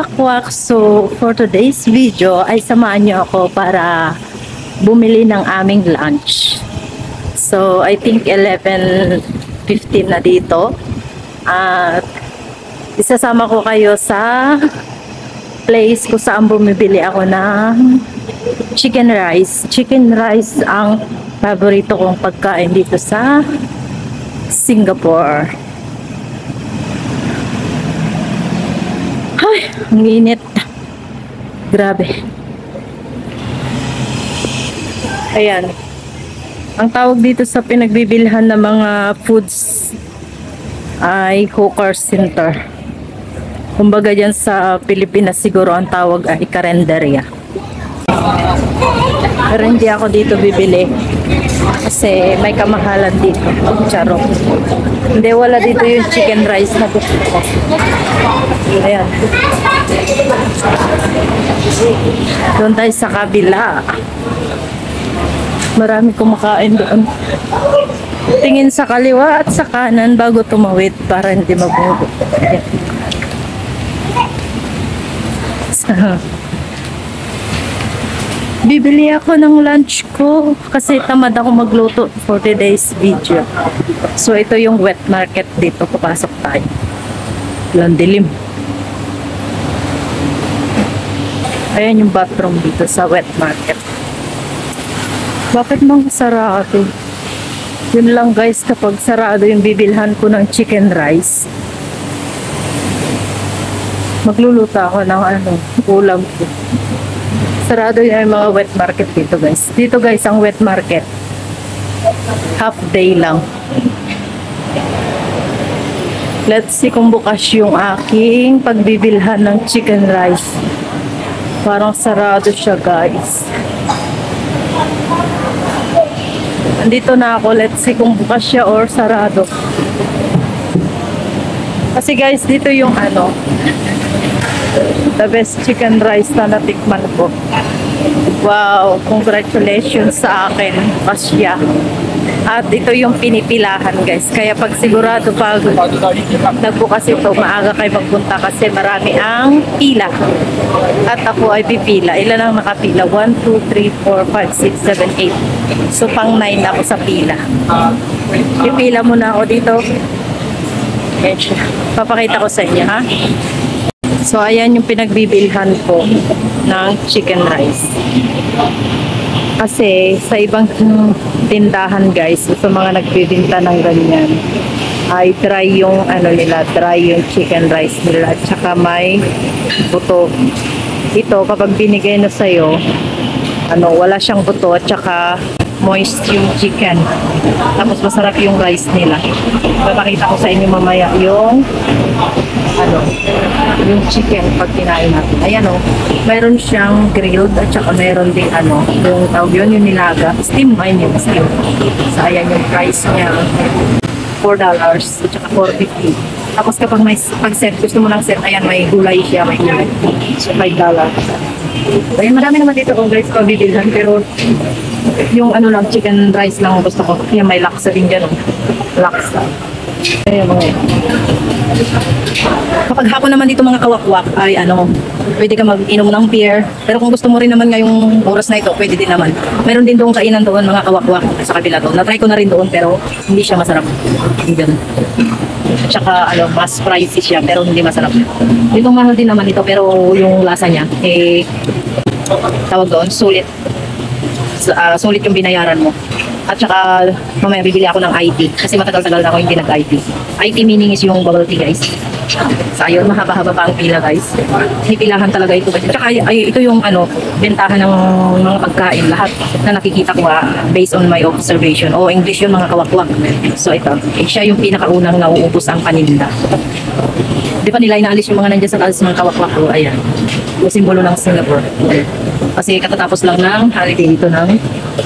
kawakwak. So, for today's video ay samahan niyo ako para bumili ng aming lunch. So, I think 11:15 na dito. At isasama ko kayo sa place kung saan bumibili ako ng chicken rice. Chicken rice ang paborito kong pagkain dito sa Singapore. Ay, ang init. Grabe. Ayan. Ang tawag dito sa pinagbibilhan ng mga foods ay hawker center. Kumbaga dyan sa Pilipinas siguro ang tawag ay karenderya. Pero hindi ako dito bibili kasi may kamahalan dito. Charot. Hindi, wala dito yung chicken rice na gusto ko. Ayan. Doon tayo sa kabila. Marami kumakain doon. Tingin sa kaliwa at sa kanan bago tumawid para hindi mabugo. Ayan. Bibili ako ng lunch ko kasi tamad ako magluto for today's video. So ito yung wet market dito. Papasok tayo. Walang dilim. Ayan yung bathroom dito sa wet market. Bakit mga sarado? Yun lang guys, kapag sarado yung bibilhan ko ng chicken rice, magluluto ako ng ulam ko. Sarado yung mga wet market dito guys. Dito guys, ang wet market half day lang. Let's see kung bukas yung aking pagbibilhan ng chicken rice. Parang sarado siya guys. Andito na ako. Let's see kung bukas siya or sarado. Kasi guys, dito yung the best chicken rice na natikman ko. Wow, congratulations sa akin. Pasya. At ito yung pinipilahan guys. Kaya pag sigurado pag nagbukas ito, maaga kayo magpunta kasi marami ang pila. At ako ay pipila. Ilan ang nakapila? 1, 2, 3, 4, 5, 6, 7, 8. So pang 9 ako sa pila. Pipila muna ako dito. Ayan siya. Papakita ko sa inyo ha. So, ayan yung pinagbibilhan ko ng chicken rice. Kasi, sa ibang tindahan guys, sa mga nagbibinta ng ganyan, ay dry yung dry yung chicken rice nila. At saka may buto. Ito, kapag binigay na sa'yo, wala siyang buto at saka moist yung chicken. Tapos masarap yung rice nila. Papakita ko sa inyo mamaya yung yung chicken pag kinain natin. Ayan mayroon siyang grilled at saka mayroon din yung tawag yun, yung nilaga. Steam, yung steam. So ayan yung price niya. $4 at saka $4.50. Tapos kapag may pag-set, gusto mo lang set, ayan may gulay siya, may gulay. So $5. Ayan, marami naman dito kung guys pabibilhan, pero yung lang, chicken rice lang gusto ko. Yan, may laksa din dyan. Laksa. Ayan kapag hapon naman dito mga kawakwak ay pwede ka mag-inom ng beer. Pero kung gusto mo rin naman ngayong oras na ito, pwede din naman. Meron din doon kainan doon mga kawakwak sa kabila doon. Na-try ko na rin doon pero hindi siya masarap. At saka mas pricey siya pero hindi masarap. Dito mahal din naman ito pero yung lasa niya tawag doon, sulit. Sulit yung binayaran mo. At saka mamaya bibili ako ng IT kasi matagal-tagal na ako hindi nag-IT. IT meaning is yung bubble tea guys. So ayun, mahaba-haba pa ang pila guys. Pinipilahan talaga ito guys. At saka ito yung bentahan ng mga pagkain. Lahat na nakikita ko based on my observation. English yung mga kawakwak. So ito, siya yung pinakaunang nauubos ang paninda. Di pa nila inaalis yung mga nandiyan sa taas mga kawakwak ko. Ayan, yung simbolo ng Singapore. Kasi katatapos lang ng holiday dito ng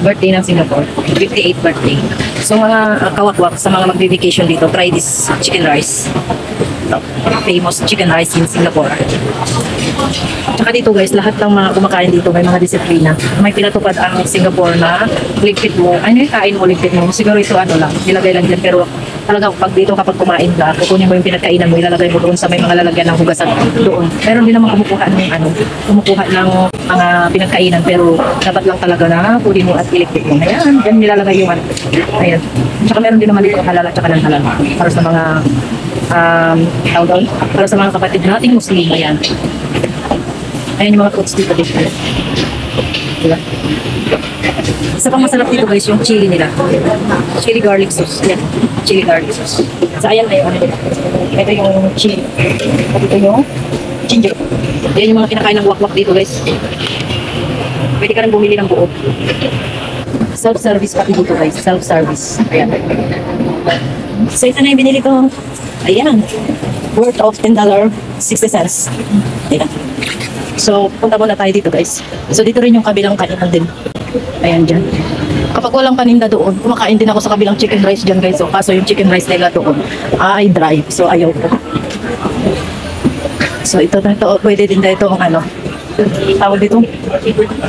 birthday ng Singapore. 58th birthday. So mga kawakwak, sa mga magbe-vacation dito, try this chicken rice. Famous chicken rice in Singapore. Tsaka dito guys, lahat ng mga kumakain dito may mga disiplina. May pinatupad ang Singapore na ligpit mo. Ano yung kain mo, ligpit mo? Siguro ito lang, nilagay lang dyan pero talaga pag dito kapag kumain ka, kukunin mo yung pinagkainan mo, ilalagay mo doon sa may mga lalagyan ng hugasan doon. Meron din naman kumukuha ng mga pinagkainan, pero dapat lang talaga na kunin mo at ilikpit mo. Ayan, yan nilalagay yung ano. Ayan. Tsaka meron din naman dito halal at saka ng halal para sa mga tawag doon, para sa mga kapatid nating Muslim. Ayan. Ayan yung mga fruits dito. Diba? Isa pang masarap dito guys, yung chili nila. Chili garlic sauce. Yan. Chili garlic sauce. So ayan na yung ano dito. Ito yung chili. At ito yung ginger. Yan yung mga kinakain ng wakwak dito guys. Pwede ka rin bumili ng buo. Self-service pati dito guys. Self-service. Ayan. So ito na yung binili ko. Ayan. Worth of $10.60. Ayan. So, punta muna tayo dito guys. So, dito rin yung kabilang kainan din. Ayan dyan. Kapag walang paninda doon, kumakain din ako sa kabilang chicken rice dyan guys. So, kaso yung chicken rice nila doon ay dry. So, ayaw ko. So, ito pwede din na ito ang ano. Tawag dito.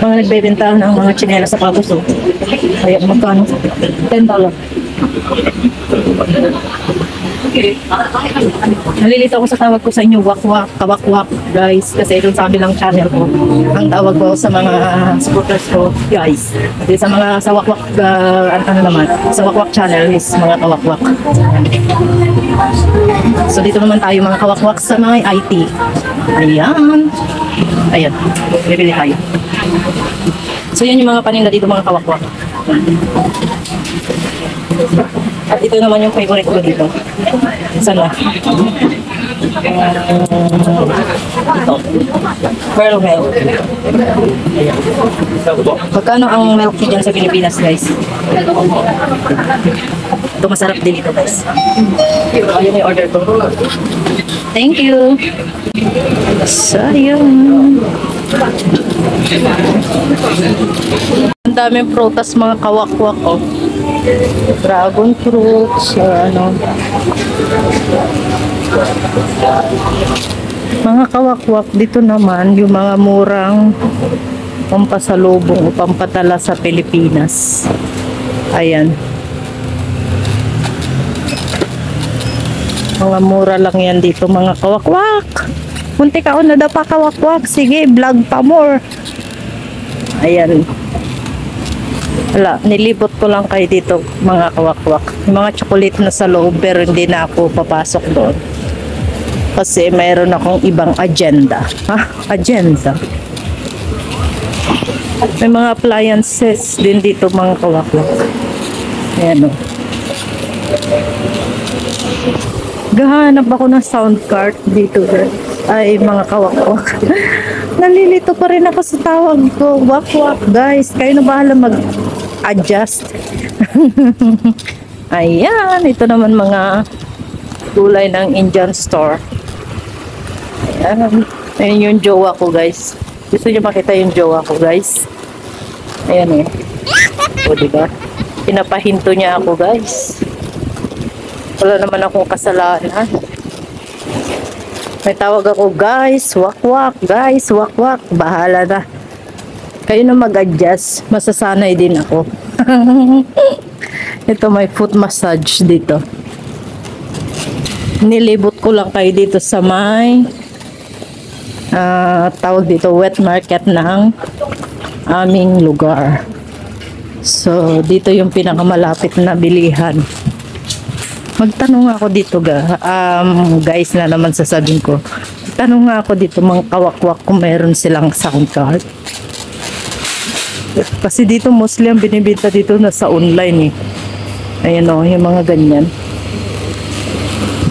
Mga nagbebenta ng mga chinela sa pagos. So, kaya magkano? $10. Nalilito ako sa tawag ko sa inyo, wakwak, kawakwak guys, kasi ito sa kabilang channel ko ang tawag ko sa mga supporters ko guys. Kasi sa mga sa wakwak ano naman, sa wakwak channel is mga kawakwak. So dito naman tayo mga kawakwak sa mga IT. Ayan. Ayan, bibili tayo. So yan yung mga paninda dito mga kawakwak. At ito naman yung favorite ko dito. Sana. Ito. Pearl milk. Magkano ang milk tea dyan sa Pilipinas, guys? Ito masarap din ito, guys. Ayun yung order ko. Thank you. Sayang. Ang daming prutas mga kawakwak, oh. Dragon fruits, ano. Mga kawakwak, dito naman yung mga murang pampasalubong o pampatala sa Pilipinas. Ayan. Mga mura lang yan dito mga kawakwak. Muntik ako nadapa kawakwak. Sige, vlog pa more. Ayan. Wala, nilibot ko lang kayo dito mga kawakwak. Yung mga chocolate na sa loob pero hindi na ako papasok doon. Kasi mayroon akong ibang agenda. Ha? Agenda. May mga appliances din dito mga kawakwak. Ayan o. Gahanap ako ng sound card dito guys. Ay mga kawakwak. Nalilito pa rin ako sa tawag ko. Wakwak guys. Kayo na bahala mag-adjust. Ayan. Ito naman mga gulay ng Indian store. Ayan. Ayan yung jowa ko guys. Gusto nyo makita yung jowa ko guys. Ayan eh. O diba? Pinapahinto niya ako guys. Wala naman akong kasalanan. May tawag ako, guys, wakwak, guys, wakwak. Bahala na. Kayo na mag-adjust. Masasanay din ako. Ito may foot massage dito. Nilibot ko lang kayo dito sa may tawag dito, wet market ng aming lugar. So, dito yung pinakamalapit na bilihan. Magtanong ako dito guys na naman sasabihin ko. Tanong nga ako dito mga kawakwak kung meron silang sound card. Kasi dito mostly ang binibenta dito na sa online eh. Ayan o, yung mga ganyan.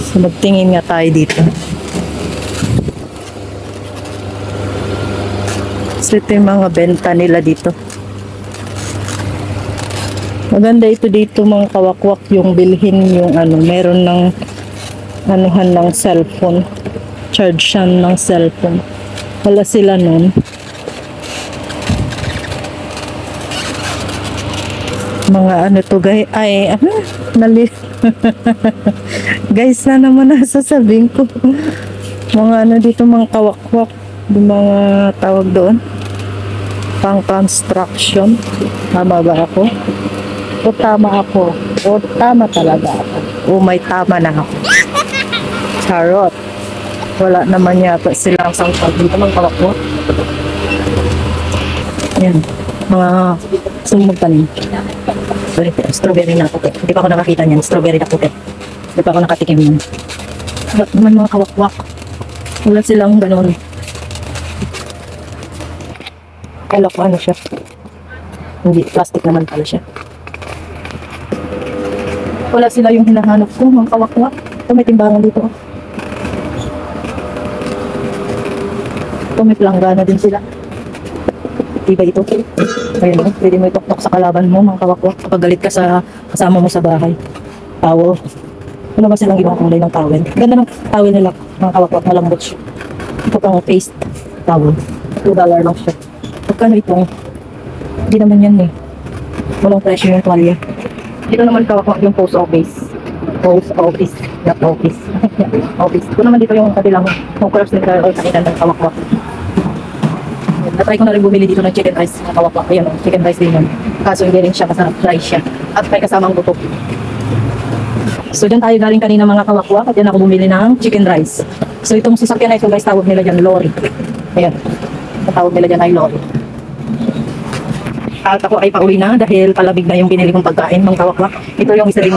So magtingin nga tayo dito. So ito yung mga benta nila dito. Maganda ito dito mga kawakwak yung bilhin yung ano, meron ng anuhan ng cellphone. Charge siya ng cellphone. Wala sila nun. Mga ano to guys, ay ano, guys na naman nasasabihin ko. Mga ano dito mga kawakwak, yung mga tawag doon. Pang construction. Tama ba ako? O tama ako. O tama talaga ako. O may tama na ako. Charot. Wala naman yata silang sangkal dito mga kawakwa. Ayan. Mga sumugtanim. Sorry, strawberry na puti. Hindi pa ako nakakita niyan. Strawberry na puti. Hindi pa ako nakatikim yan. Wala naman mga kawakwak. Wala silang ganun. Kala ko ano siya. Hindi, plastic naman pala siya. Wala sila yung hinahanap ko, mga kawakwak. Ito may timbangan dito. Ito may planggana din sila. Diba ito? Ayun, pwede mo itok-tok sa kalaban mo, mga kawakwak. Kapag galit ka sa kasama mo sa bahay. Towel. Ano ba silang ibang kulay ng towel? Ganda ng towel nila, mga kawakwak. Malambot siya. Ito pang paste towel. $2 lang siya. Pagkano itong? Hindi naman yan eh. Walang presyo yung tuwalya. Dito naman kawakwak yung post office. Post office. Not office. Office. Ito naman dito yung katilang smokers nila o sakitan ng kawakwak. Natry ko na rin bumili dito ng chicken rice mga kawakwak. Ayan o, chicken rice din yun. Kaso hindi rin siya, masarap fry siya. At may kasamang buto. So dyan tayo galing kanina mga kawakwak. At dyan ako bumili ng chicken rice. So itong sasakyan na ito guys, tawag nila dyan lorry. Ayan. Ang tawag nila dyan ay lorry. At ako ay pauwi na dahil palabig na yung binili kong pagkain mga kawakwak. Ito yung isa ring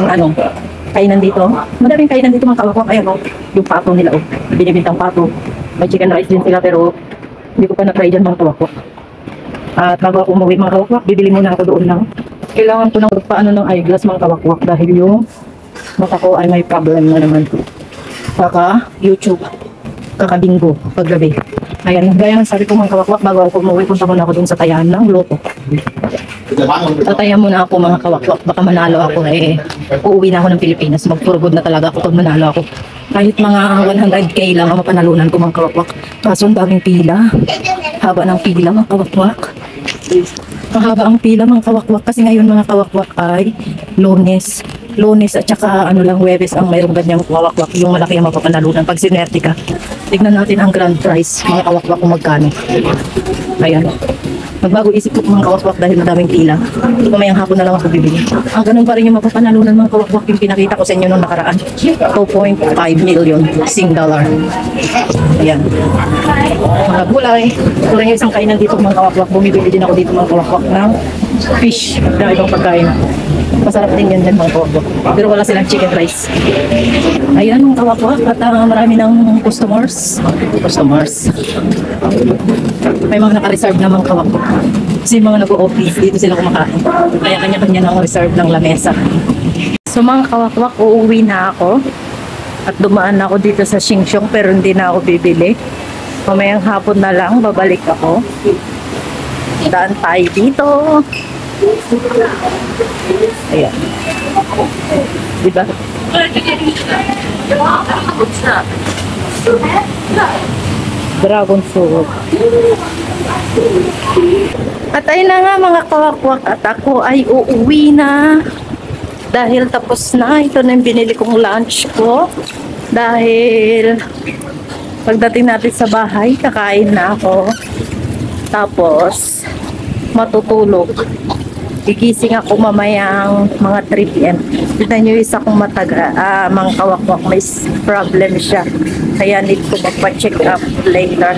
kainan dito. Madaming kainan dito mga kawakwak. Ayan o, yung pato nila o. Binibintang pato. May chicken rice din sila pero hindi ko pa na-try dyan mga kawakwak. At bago ako umuwi mga kawakwak, bibili muna ako doon lang. Kailangan ko ng paano ng eyeglass mga kawakwak dahil yung mata ko ay may problem na naman. Kaka YouTube, kaka bingo, paggabi. Ayan, gaya ng sabi ko mga kawakwak, bago ako umuwi, punta muna ako doon sa tayahan ng loto. Tatayan muna ako mga kawakwak, baka manalo ako eh. Uuwi na ako ng Pilipinas, mag-for good na talaga ako pag manalo ako. Kahit mga 100k lang ang mapanalunan ko mga kawakwak. Kaso ang daming pila. Haba ng pila mga kawakwak. Mahaba ang pila mga kawakwak kasi ngayon mga kawakwak ay Lunes. Lunes at saka ano lang Huwebes ang mayroong ganyang kawakwak. Yung malaki ang mapapanalunan pag sinerte ka. Tignan natin ang grand prize mga kawakwak kung magkano. Ayan. Magbago isip ko mga kawakwak dahil madaming pila. Mamayang hapon na lang ako bibili. Ang ganun pa rin yung mapapanalunan mga kawakwak yung pinakita ko sa inyo nung nakaraan. 2.5 million $. Ayan. Mga gulay. Kulay yung isang kainan dito mga kawakwak. Bumibili din ako dito mga kawakwak ng fish na ibang pagkain. Masarap din yan mga kawakwak. Pero wala silang chicken rice. Ayan mga kawakwak. At marami ng customers. May mga naka-reserve na mga kawakwak. Kasi yung mga nag-o-office, dito sila kumakain. Kaya kanya-kanya na ako reserve ng lamesa. So mga kawakwak, uuwi na ako. At dumaan na ako dito sa Shingshong pero hindi na ako bibili. Mamayang hapon na lang, babalik ako. Daan tayo dito. Ayan. Diba? Dragon fruit. At ayun na nga mga kawakwak at ako ay uuwi na dahil tapos na. Ito na yung binili kong lunch ko dahil pagdating natin sa bahay kakain na ako tapos matutulog. Gigising ako mamayang mga 3 PM. Tignan nyo isa kong mga kawakwak may problem siya. Kaya need ko magpa-check up later.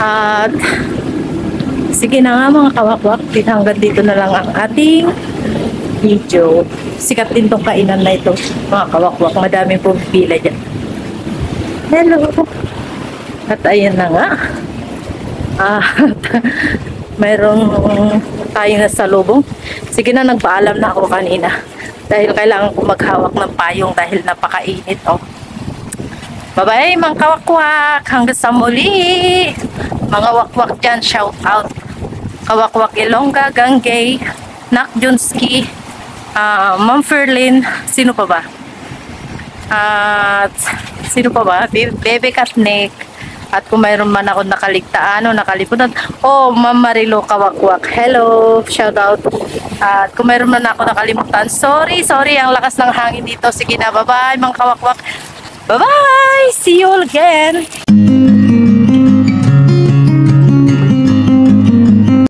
At sige na nga mga kawakwak. Hanggang dito na lang ang ating video. Sikat din tong kainan na ito mga kawakwak. Madaming pumipila dyan. Hello. At ayan na nga. Mayroong tayo na sa lubong. Sige na, nagpaalam na ako kanina. Dahil kailangan ko maghawak ng payong dahil napakainit. Oh. Bye-bye mga kawakwak. Hanggang sa muli. Mga wakwak dyan, shout out. Kawakwak Ilongga, Ganggay, Nak Junski, Ma'am Ferlin, sino pa ba? At sino pa ba? Bebe Katnik. At kung mayroon man ako nakalimutan. Oh, Ma'am Marilo Kawakwak. Hello, shout out. At kung mayroon man ako nakalimutan, sorry, ang lakas ng hangin dito. Sige na, bye-bye mga kawakwak. Bye-bye! See you all again!